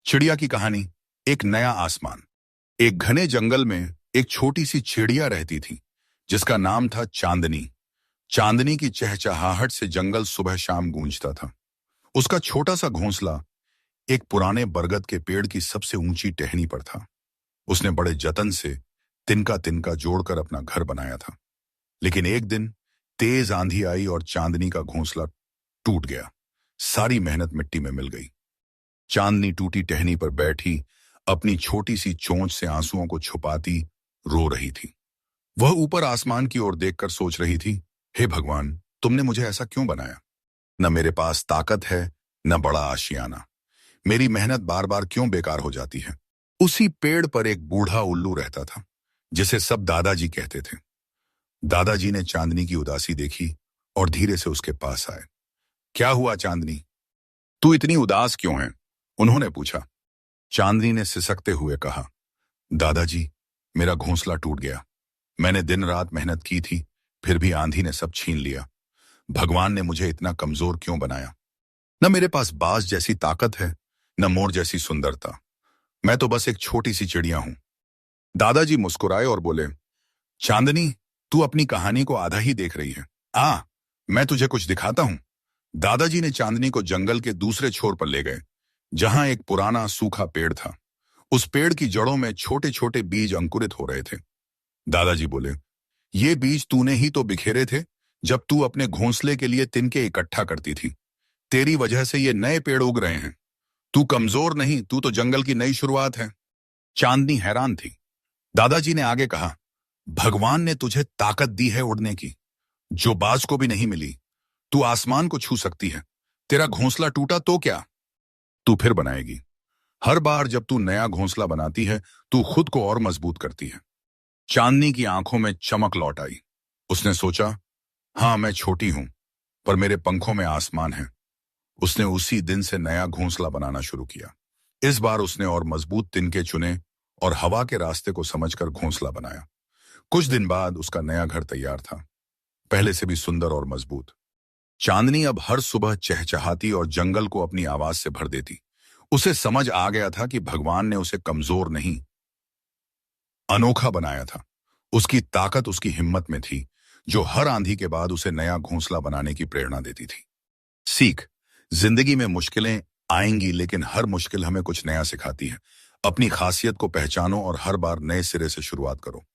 चिड़िया की कहानी। एक नया आसमान। एक घने जंगल में एक छोटी सी चिड़िया रहती थी जिसका नाम था चांदनी। चांदनी की चहचहाहट से जंगल सुबह शाम गूंजता था। उसका छोटा सा घोंसला एक पुराने बरगद के पेड़ की सबसे ऊंची टहनी पर था। उसने बड़े जतन से तिनका तिनका जोड़कर अपना घर बनाया था। लेकिन एक दिन तेज आंधी आई और चांदनी का घोंसला टूट गया। सारी मेहनत मिट्टी में मिल गई। चांदनी टूटी टहनी पर बैठी अपनी छोटी सी चोंच से आंसुओं को छुपाती रो रही थी। वह ऊपर आसमान की ओर देखकर सोच रही थी, हे भगवान, तुमने मुझे ऐसा क्यों बनाया? न मेरे पास ताकत है, न बड़ा आशियाना। मेरी मेहनत बार बार क्यों बेकार हो जाती है? उसी पेड़ पर एक बूढ़ा उल्लू रहता था जिसे सब दादाजी कहते थे। दादाजी ने चांदनी की उदासी देखी और धीरे से उसके पास आए। क्या हुआ चांदनी, तू इतनी उदास क्यों है? उन्होंने पूछा। चांदनी ने सिसकते हुए कहा, दादाजी, मेरा घोंसला टूट गया। मैंने दिन रात मेहनत की थी, फिर भी आंधी ने सब छीन लिया। भगवान ने मुझे इतना कमजोर क्यों बनाया? न मेरे पास बाज जैसी ताकत है, न मोर जैसी सुंदरता। मैं तो बस एक छोटी सी चिड़िया हूं। दादाजी मुस्कुराए और बोले, चांदनी, तू अपनी कहानी को आधा ही देख रही है। मैं तुझे कुछ दिखाता हूं। दादाजी ने चांदनी को जंगल के दूसरे छोर पर ले गए, जहां एक पुराना सूखा पेड़ था। उस पेड़ की जड़ों में छोटे छोटे बीज अंकुरित हो रहे थे। दादाजी बोले, ये बीज तूने ही तो बिखेरे थे जब तू अपने घोंसले के लिए तिनके इकट्ठा करती थी। तेरी वजह से ये नए पेड़ उग रहे हैं। तू कमजोर नहीं, तू तो जंगल की नई शुरुआत है। चांदनी हैरान थी। दादाजी ने आगे कहा, भगवान ने तुझे ताकत दी है उड़ने की, जो बाज को भी नहीं मिली। तू आसमान को छू सकती है। तेरा घोंसला टूटा तो क्या, तू फिर बनाएगी। हर बार जब तू नया घोंसला बनाती है, तू खुद को और मजबूत करती है। चांदनी की आंखों में चमक लौट आई। उसने सोचा, हाँ, मैं छोटी हूं, पर मेरे पंखों में आसमान है। उसने उसी दिन से नया घोंसला बनाना शुरू किया। इस बार उसने और मजबूत तिनके चुने और हवा के रास्ते को समझकर घोंसला बनाया। कुछ दिन बाद उसका नया घर तैयार था, पहले से भी सुंदर और मजबूत। चांदनी अब हर सुबह चहचहाती और जंगल को अपनी आवाज से भर देती। उसे समझ आ गया था कि भगवान ने उसे कमजोर नहीं, अनोखा बनाया था। उसकी ताकत उसकी हिम्मत में थी, जो हर आंधी के बाद उसे नया घोंसला बनाने की प्रेरणा देती थी। सीख, जिंदगी में मुश्किलें आएंगी, लेकिन हर मुश्किल हमें कुछ नया सिखाती है। अपनी खासियत को पहचानो और हर बार नए सिरे से शुरुआत करो।